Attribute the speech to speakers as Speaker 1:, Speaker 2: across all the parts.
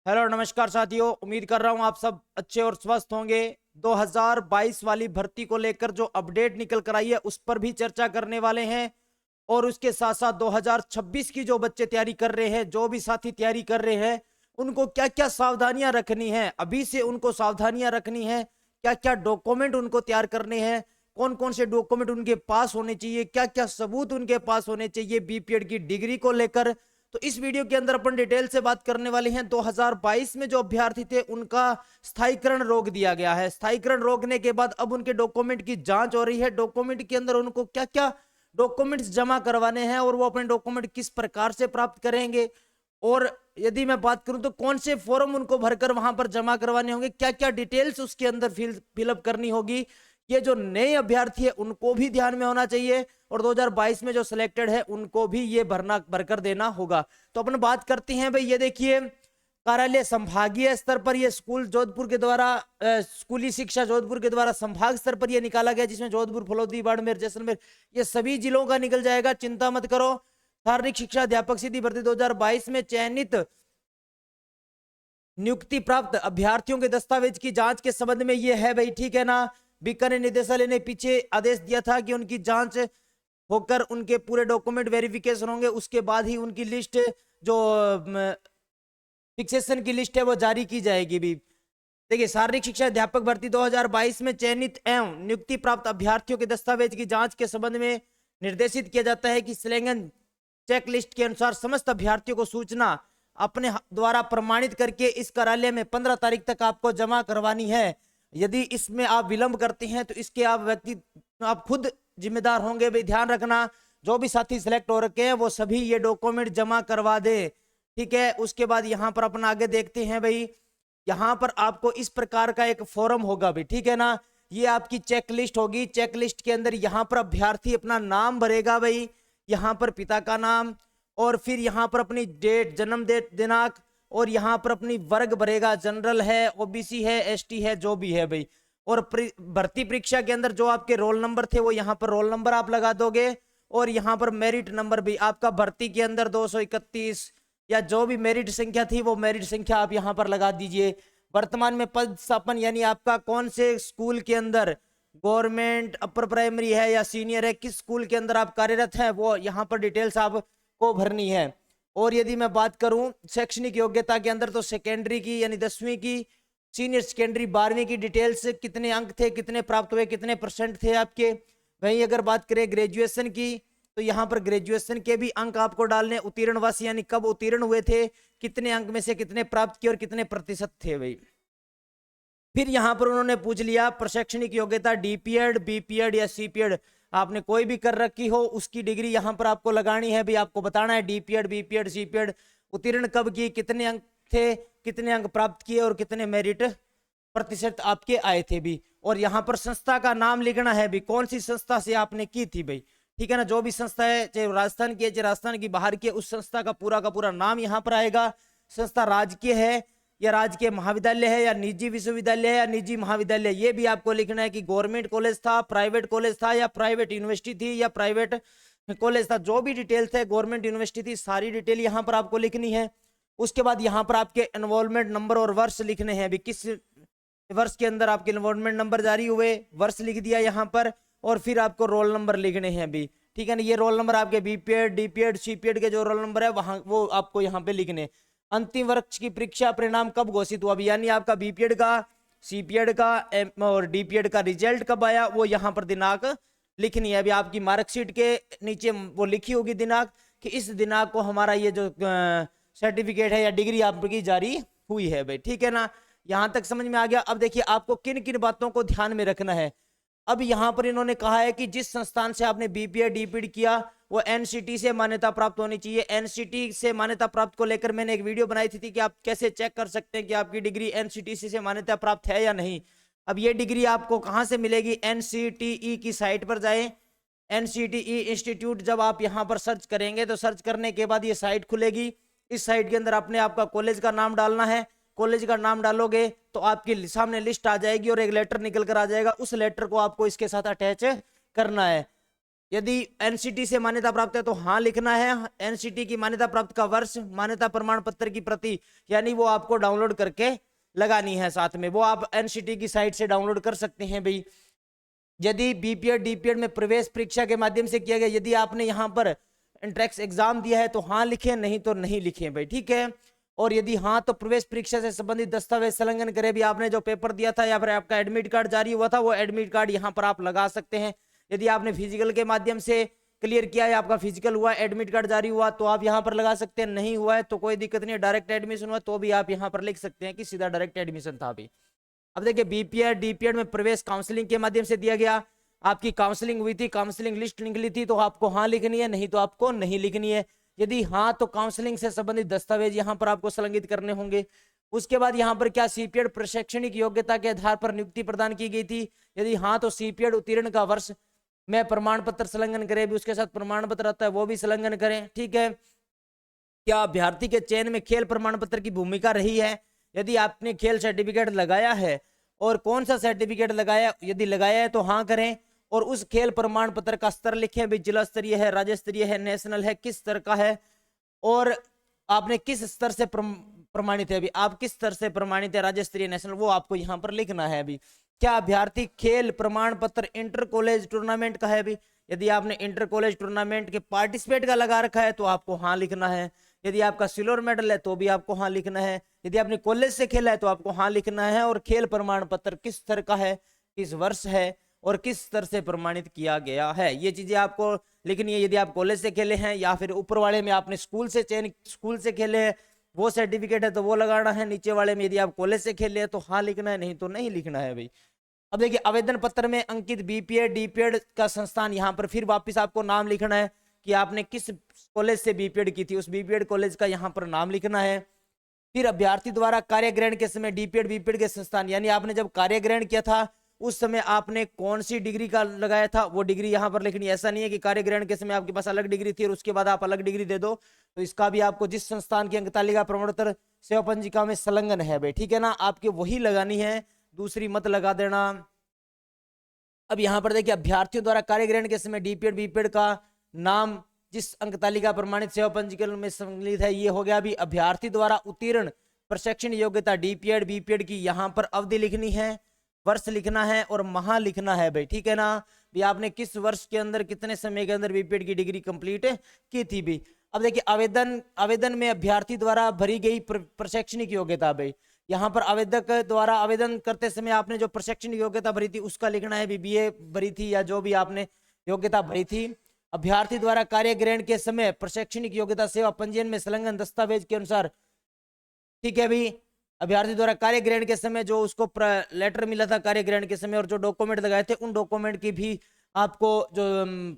Speaker 1: Hello नमस्कार साथियों, उम्मीद कर रहा हूं आप सब अच्छे और स्वस्थ होंगे। 2022 वाली भर्ती को लेकर जो अपडेट निकल कर आई है उस पर भी चर्चा करने वाले हैं। और उसके साथ साथ 2026 की जो बच्चे तैयारी कर रहे हैं, जो भी साथी तैयारी कर रहे हैं, उनको क्या क्या सावधानियां रखनी है, अभी से उनको सावधानियां रखनी है। क्या क्या डॉक्यूमेंट उनको तैयार करने हैं, कौन कौन से डॉक्यूमेंट उनके पास होने चाहिए, क्या क्या सबूत उनके पास होने चाहिए बीपीएड की डिग्री को लेकर। तो इस वीडियो के अंदर अपन डिटेल से बात करने वाले हैं। 2022 में जो अभ्यर्थी थे उनका स्थायीकरण रोक दिया गया है। स्थायीकरण रोकने के बाद अब उनके डॉक्यूमेंट की जांच हो रही है। डॉक्यूमेंट के अंदर उनको क्या क्या डॉक्यूमेंट्स जमा करवाने हैं और वो अपने डॉक्यूमेंट किस प्रकार से प्राप्त करेंगे, और यदि मैं बात करूं तो कौन से फॉर्म उनको भरकर वहां पर जमा करवाने होंगे, क्या क्या डिटेल्स उसके अंदर फिलअप करनी होगी। ये जो नए अभ्यर्थी है उनको भी ध्यान में होना चाहिए, और 2022 में जो सिलेक्टेड है उनको भी ये भरकर देना होगा। तो अपन बात करते हैं भाई, ये देखिए कार्यालय संभागीय स्तर पर ये स्कूल जोधपुर के द्वारा स्कूली शिक्षा जोधपुर के द्वारा संभाग स्तर पर ये निकाला गया, जिसमें जोधपुर, फलोदी, बाड़मेर, जैसलमेर ये सभी जिलों का निकल जाएगा, चिंता मत करो। शारीरिक शिक्षा अध्यापक सीधी भर्ती 2022 में चयनित नियुक्ति प्राप्त अभ्यर्थियों के दस्तावेज की जांच के संबंध में ये है भाई, ठीक है ना। बीकानेर निदेशालय ने पीछे आदेश दिया था कि उनकी जांच होकर उनके पूरे डॉक्यूमेंट वेरिफिकेशन होंगे, उसके बाद ही उनकी लिस्ट जो फिक्सेशन की लिस्ट है वो जारी की जाएगी भी। देखिए, शारीरिक शिक्षा अध्यापक भर्ती 2022 में चयनित एवं नियुक्ति प्राप्त अभ्यर्थियों के दस्तावेज की जांच के संबंध में निर्देशित किया जाता है कि सिलेक्शन चेक लिस्ट के अनुसार समस्त अभ्यर्थियों को सूचना अपने द्वारा प्रमाणित करके इस कार्यालय में 15 तारीख तक आपको जमा करवानी है। यदि इसमें आप विलंब करते हैं तो इसके आप खुद जिम्मेदार होंगे भाई। ध्यान रखना, जो भी साथी सिलेक्ट हो रखे हैं वो सभी ये डॉक्यूमेंट जमा करवा दे, ठीक है। उसके बाद यहाँ पर अपन आगे देखते हैं भाई, यहाँ पर आपको इस प्रकार का एक फॉर्म होगा भाई, ठीक है ना। ये आपकी चेक लिस्ट होगी। चेक लिस्ट के अंदर यहाँ पर अभ्यर्थी अपना नाम भरेगा भाई, यहाँ पर पिता का नाम, और फिर यहाँ पर अपनी डेट, जन्म डेट, दिनांक, और यहाँ पर अपनी वर्ग भरेगा, जनरल है, ओबीसी है, एसटी है, जो भी है भाई। और भर्ती परीक्षा के अंदर जो आपके रोल नंबर थे वो यहाँ पर रोल नंबर आप लगा दोगे, और यहाँ पर मेरिट नंबर भी आपका भर्ती के अंदर 231 या जो भी मेरिट संख्या थी वो मेरिट संख्या आप यहाँ पर लगा दीजिए। वर्तमान में पद स्थापन यानी आपका कौन से स्कूल के अंदर, गवर्नमेंट अपर प्राइमरी है या सीनियर है, किस स्कूल के अंदर आप कार्यरत हैं, वो यहाँ पर डिटेल्स आपको भरनी है। और यदि मैं बात करूं शैक्षणिक योग्यता के अंदर, तो सेकेंडरी की यानी 10वीं की, सीनियर सेकेंडरी 12वीं की डिटेल्स, कितने अंक थे, कितने प्राप्त हुए, कितने परसेंट थे आपके। वहीं अगर बात करें ग्रेजुएशन की, तो यहाँ पर ग्रेजुएशन के भी अंक आपको डालने, उत्तीर्ण वर्ष यानी कब उत्तीर्ण हुए थे, कितने अंक में से कितने प्राप्त किए और कितने प्रतिशत थे भाई। फिर यहाँ पर उन्होंने पूछ लिया प्रशैक्षणिक योग्यता डीपीएड, बीपीएड या सीपीएड, आपने कोई भी कर रखी हो उसकी डिग्री यहाँ पर आपको लगानी है भी। आपको बताना है डीपीएड, बीपीएड, सीपीएड उत्तीर्ण कब की, कितने अंक थे, कितने अंक प्राप्त किए और कितने मेरिट प्रतिशत आपके आए थे भी। और यहाँ पर संस्था का नाम लिखना है भी, कौन सी संस्था से आपने की थी भाई, ठीक है ना। जो भी संस्था है, चाहे राजस्थान की है चाहे राजस्थान की बाहर की है, उस संस्था का पूरा नाम यहाँ पर आएगा। संस्था राजकीय है या राजकीय महाविद्यालय है या निजी विश्वविद्यालय है या निजी महाविद्यालय, ये भी आपको लिखना है कि गवर्नमेंट कॉलेज था, प्राइवेट कॉलेज था या प्राइवेट यूनिवर्सिटी थी या प्राइवेट कॉलेज था। जो भी डिटेल्स है, गवर्नमेंट यूनिवर्सिटी थी, सारी डिटेल यहाँ पर आपको लिखनी है। उसके बाद यहाँ पर आपके एनरोलमेंट नंबर और वर्ष लिखने हैं भी, किस वर्ष के अंदर आपके एनरोलमेंट नंबर जारी हुए, वर्ष लिख दिया यहाँ पर, और फिर आपको रोल नंबर लिखने हैं भी, ठीक है ना। ये रोल नंबर आपके बीपीएड, डीपीएड, सीपीएड के जो रोल नंबर है वहां वो आपको यहाँ पे लिखने। अंतिम वर्ष की परीक्षा परिणाम कब घोषित हुआ, यानी आपका बीपीएड का, सीपीएड का और डीपीएड का रिजल्ट कब आया, वो यहाँ पर दिनांक लिखनी है अभी। आपकी मार्कशीट के नीचे वो लिखी होगी दिनांक, कि इस दिनांक को हमारा ये जो सर्टिफिकेट है या डिग्री आपकी जारी हुई है भाई, ठीक है ना। यहां तक समझ में आ गया। अब देखिए आपको किन किन बातों को ध्यान में रखना है। अब यहाँ पर इन्होंने कहा है कि जिस संस्थान से आपने बीपीएड, डीपीएड किया वो एनसीटी से मान्यता प्राप्त होनी चाहिए। एनसीटी से मान्यता प्राप्त को लेकर मैंने एक वीडियो बनाई थी कि आप कैसे चेक कर सकते हैं कि आपकी डिग्री एनसीटी से मान्यता प्राप्त है या नहीं। अब ये डिग्री आपको कहाँ से मिलेगी, एनसीटीई की साइट पर जाए, एनसीटीई इंस्टीट्यूट जब आप यहाँ पर सर्च करेंगे तो सर्च करने के बाद ये साइट खुलेगी। इस साइट के अंदर अपने आपका कॉलेज का नाम डालना है। कॉलेज का नाम डालोगे तो आपके सामने लिस्ट आ जाएगी और एक लेटर निकल कर आ जाएगा। उस लेटर को आपको इसके साथ अटैच करना है। यदि एनसीटी से मान्यता प्राप्त है तो हाँ लिखना है। एनसीटी की मान्यता प्राप्त का वर्ष, मान्यता प्रमाण पत्र की प्रति, यानी वो आपको डाउनलोड करके लगानी है साथ में, वो आप एनसीटी की साइट से डाउनलोड कर सकते हैं भाई। यदि बीपीएड डीपीएड में प्रवेश परीक्षा के माध्यम से किया गया, यदि आपने यहाँ पर एंट्रेंस एग्जाम दिया है तो हाँ लिखे, नहीं तो नहीं लिखे भाई, ठीक है। और यदि हाँ तो प्रवेश परीक्षा से संबंधित दस्तावेज संलग्न करें भी, आपने जो पेपर दिया था या फिर आपका एडमिट कार्ड जारी हुआ था वो एडमिट कार्ड यहाँ पर आप लगा सकते हैं। यदि आपने फिजिकल के माध्यम से क्लियर किया है, आपका फिजिकल हुआ, एडमिट कार्ड जारी हुआ, तो आप यहाँ पर लगा सकते हैं। नहीं हुआ है तो कोई दिक्कत नहीं है, डायरेक्ट एडमिशन हुआ तो भी आप यहाँ पर लिख सकते हैं कि सीधा डायरेक्ट एडमिशन था अभी। अब देखिए बीपीएड डीपीएड में प्रवेश काउंसलिंग के माध्यम से दिया गया, आपकी काउंसलिंग हुई थी, काउंसलिंग लिस्ट निकली थी, तो आपको हाँ लिखनी है, नहीं तो आपको नहीं लिखनी है। यदि हाँ तो काउंसलिंग से संबंधित दस्तावेज यहाँ पर आपको संलग्नित करने होंगे। उसके बाद यहाँ पर क्या सीपीएड प्रशैक्षणिक योग्यता के आधार पर नियुक्ति प्रदान की गई थी, यदि हाँ तो सीपीएड उत्तीर्ण का वर्ष में प्रमाण पत्र संलग्न करें, भी उसके साथ प्रमाण पत्र आता है वो भी संलग्न करें, ठीक है। क्या अभ्यर्थी के चयन में खेल प्रमाण पत्र की भूमिका रही है, यदि आपने खेल सर्टिफिकेट लगाया है और कौन सा सर्टिफिकेट लगाया, यदि लगाया है तो हाँ करें। और उस खेल प्रमाण पत्र का स्तर लिखें भी, जिला स्तरीय है, राज्य स्तरीय है, नेशनल है, किस स्तर का है, और आपने किस स्तर से प्रमाणित है, अभी आप किस स्तर से प्रमाणित है, राज्य स्तरीय, नेशनल, वो आपको यहाँ पर लिखना है अभी। क्या अभ्यर्थी खेल प्रमाण पत्र इंटर कॉलेज टूर्नामेंट का है भी, यदि आपने इंटर कॉलेज टूर्नामेंट के पार्टिसिपेट का लगा रखा है तो आपको हाँ लिखना है। यदि आपका सिल्वर मेडल है तो भी आपको हाँ लिखना है। यदि आपने कॉलेज से खेला है तो आपको हाँ लिखना है। और खेल प्रमाण पत्र किस स्तर का है, किस वर्ष है और किस स्तर से प्रमाणित किया गया है, ये चीजें आपको लिखनी है। यदि आप कॉलेज से खेले हैं या फिर ऊपर वाले में आपने स्कूल से खेले हैं, वो सर्टिफिकेट है तो वो लगाना है। नीचे वाले में यदि आप कॉलेज से खेले हैं तो हाँ लिखना है, नहीं तो नहीं लिखना है भाई। अब देखिए आवेदन पत्र में अंकित बीपीएड डीपीएड का संस्थान, यहाँ पर फिर वापस आपको नाम लिखना है कि आपने किस कॉलेज से बीपीएड की थी, उस बीपीएड कॉलेज का यहाँ पर नाम लिखना है। फिर अभ्यर्थी द्वारा कार्य ग्रहण के समय डीपीएड बीपीएड के संस्थान, यानी आपने जब कार्य ग्रहण किया था उस समय आपने कौन सी डिग्री का लगाया था, वो डिग्री यहाँ पर लिखनी है। ऐसा नहीं है कि कार्य ग्रहण के समय आपके पास अलग डिग्री थी और उसके बाद आप अलग डिग्री दे दो, तो इसका भी आपको जिस संस्थान की अंकतालिका प्रमाण पत्र सेवा पंजिका में संलग्न है भाई, ठीक है ना, आपके वही लगानी है, दूसरी मत लगा देना। अब यहाँ पर देखिए अभ्यर्थियों द्वारा कार्य ग्रहण के समय डीपीएड बीपीएड का नाम जिस अंकतालिका प्रमाणित सेवा पंजीकरण में सम्मिलित है, ये हो गया। अभी अभ्यर्थी द्वारा उत्तीर्ण प्रशिक्षण योग्यता डीपीएड बीपीएड की यहाँ पर अवधि लिखनी है, वर्ष लिखना है और माह लिखना है भाई, ठीक है ना। भी आपने किस वर्ष के अंदर कितने समय के अंदर बीपीएड की डिग्री कंप्लीट की थी भी। अब देखिए आवेदन में अभ्यर्थी द्वारा भरी गई प्रशैक्षणिक योग्यता भाई, यहाँ पर आवेदक द्वारा आवेदन करते समय आपने जो प्रशैक्षणिक योग्यता भरी थी उसका लिखना है, बीबीए भरी थी या जो भी आपने योग्यता भरी थी। अभ्यर्थी द्वारा कार्य ग्रहण के समय प्रशैक्षणिक योग्यता सेवा पंजीयन में संलग्न दस्तावेज के अनुसार, ठीक है भी। अभ्यर्थी द्वारा कार्य ग्रहण के समय जो उसको लेटर मिला था कार्य ग्रहण के समय और जो डॉक्यूमेंट लगाए थे उन डॉक्यूमेंट की भी आपको जो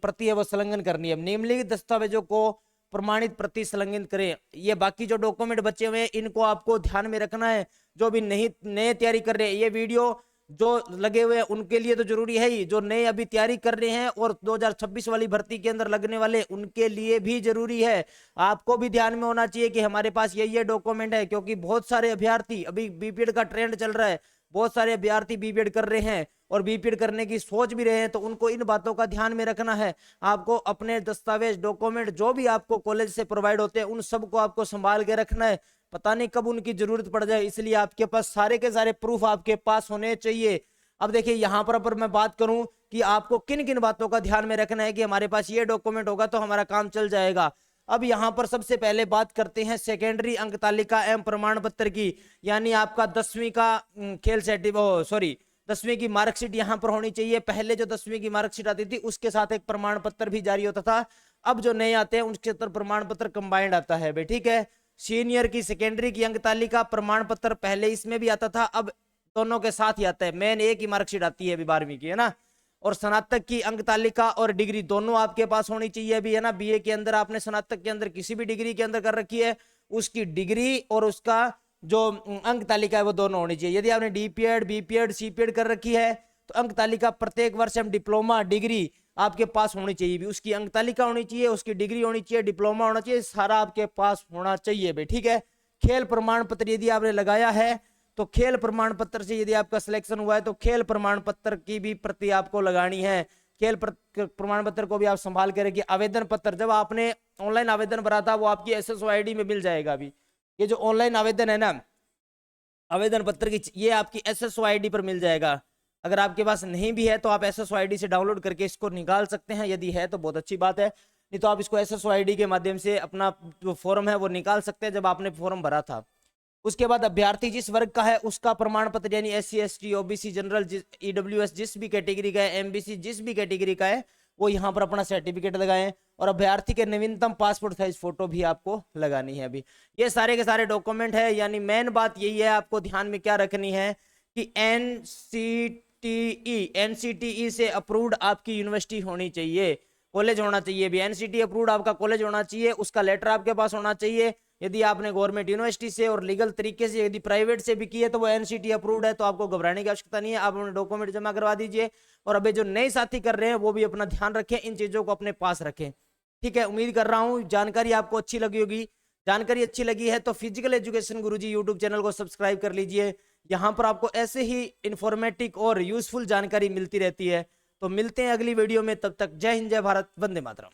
Speaker 1: प्रति है वो संलग्न करनी है। निम्नलिखित दस्तावेजों को प्रमाणित प्रति संलग्नित करें। ये बाकी जो डॉक्यूमेंट बचे हुए हैं इनको आपको ध्यान में रखना है। जो भी नए तैयारी कर रहे हैं, ये वीडियो जो लगे हुए हैं उनके लिए तो जरूरी है ही, जो नए अभी तैयारी कर रहे हैं और 2026 वाली भर्ती के अंदर लगने वाले उनके लिए भी जरूरी है। आपको भी ध्यान में होना चाहिए कि हमारे पास ये डॉक्यूमेंट है, क्योंकि बहुत सारे अभ्यर्थी, अभी बीपीएड का ट्रेंड चल रहा है, बहुत सारे अभ्यर्थी बीपीएड कर रहे हैं और बीपीएड करने की सोच भी रहे हैं, तो उनको इन बातों का ध्यान में रखना है। आपको अपने दस्तावेज डॉक्यूमेंट जो भी आपको कॉलेज से प्रोवाइड होते हैं उन सबको आपको संभाल के रखना है, पता नहीं कब उनकी जरूरत पड़ जाए, इसलिए आपके पास सारे के सारे प्रूफ आपके पास होने चाहिए। अब देखिए यहाँ पर मैं बात करूं कि आपको किन किन बातों का ध्यान में रखना है कि हमारे पास ये डॉक्यूमेंट होगा तो हमारा काम चल जाएगा। अब यहाँ पर सबसे पहले बात करते हैं सेकेंडरी अंक तालिका एवं प्रमाण पत्र की, यानी आपका 10वीं का खेल सर्टिफिकेट 10वीं की मार्कशीट यहाँ पर होनी चाहिए। पहले जो 10वीं की मार्कशीट आती थी उसके साथ एक प्रमाण पत्र भी जारी होता था, अब जो नए आते हैं उनके अंदर प्रमाण पत्र कंबाइंड आता है भाई, ठीक है। सीनियर की सेकेंडरी की अंक तालिका प्रमाण पत्र पहले इसमें भी आता था, अब दोनों के साथ ही आता है। मेन एक ही मार्कशीट आती है अभी 12वीं की, है ना। और स्नातक की अंक तालिका और डिग्री दोनों आपके पास होनी चाहिए अभी, है ना। बीए के अंदर आपने स्नातक के अंदर किसी भी डिग्री के अंदर कर रखी है, उसकी डिग्री और उसका जो अंक तालिका है वो दोनों होनी चाहिए। यदि आपने डीपीएड बीपीएड सीपीएड कर रखी है तो अंक तालिका प्रत्येक वर्ष हम डिप्लोमा डिग्री आपके पास होनी चाहिए भी, उसकी अंक तालिका होनी चाहिए, उसकी डिग्री होनी चाहिए, डिप्लोमा होना चाहिए, सारा आपके पास होना चाहिए भाई, ठीक है। खेल प्रमाण पत्र यदि आपने लगाया है तो खेल प्रमाण पत्र से यदि आपका सिलेक्शन हुआ है तो खेल प्रमाण पत्र की भी प्रति आपको लगानी है। खेल प्रमाण पत्र को भी आप संभाल के रखिए। आवेदन पत्र, जब आपने ऑनलाइन आवेदन भरा था वो आपकी SSO ID में मिल जाएगा। अभी ये जो ऑनलाइन आवेदन है ना आवेदन पत्र की, ये आपकी SSO ID पर मिल जाएगा। अगर आपके पास नहीं भी है तो आप SSO ID से डाउनलोड करके इसको निकाल सकते हैं, यदि है तो बहुत अच्छी बात है, नहीं तो आप इसको SSO ID के माध्यम से अपना जो फॉर्म है वो निकाल सकते हैं जब आपने फॉर्म भरा था। उसके बाद अभ्यर्थी जिस वर्ग का है उसका प्रमाण पत्र, यानी SC ST OBC general EWS जिस भी कैटेगरी का है, MBC जिस भी कैटेगरी का है, वो यहाँ पर अपना सर्टिफिकेट लगाएं। और अभ्यर्थी के नवीनतम पासपोर्ट साइज फोटो भी आपको लगानी है। अभी ये सारे के सारे डॉक्यूमेंट है। यानी मेन बात यही है, आपको ध्यान में क्या रखनी है कि NCTE से अप्रूव्ड आपकी यूनिवर्सिटी होनी चाहिए, कॉलेज होना चाहिए। भी NCTE अप्रूव्ड आपका कॉलेज होना चाहिए, उसका लेटर आपके पास होना चाहिए। यदि आपने गवर्नमेंट यूनिवर्सिटी से और लीगल तरीके से, यदि प्राइवेट से भी की है तो वो NCTE अप्रूव्ड है, तो आपको घबराने की आवश्यकता नहीं है। आप अपने डॉक्यूमेंट जमा करवा दीजिए। और अभी जो नए साथी कर रहे हैं वो भी अपना ध्यान रखें, इन चीजों को अपने पास रखें। ठीक है, उम्मीद कर रहा हूँ जानकारी आपको अच्छी लगी होगी। जानकारी अच्छी लगी है तो फिजिकल एजुकेशन गुरुजी यूट्यूब चैनल को सब्सक्राइब कर लीजिए। यहाँ पर आपको ऐसे ही इंफॉर्मेटिव और यूजफुल जानकारी मिलती रहती है। तो मिलते हैं अगली वीडियो में, तब तक जय हिंद, जय भारत, वंदे मातरम।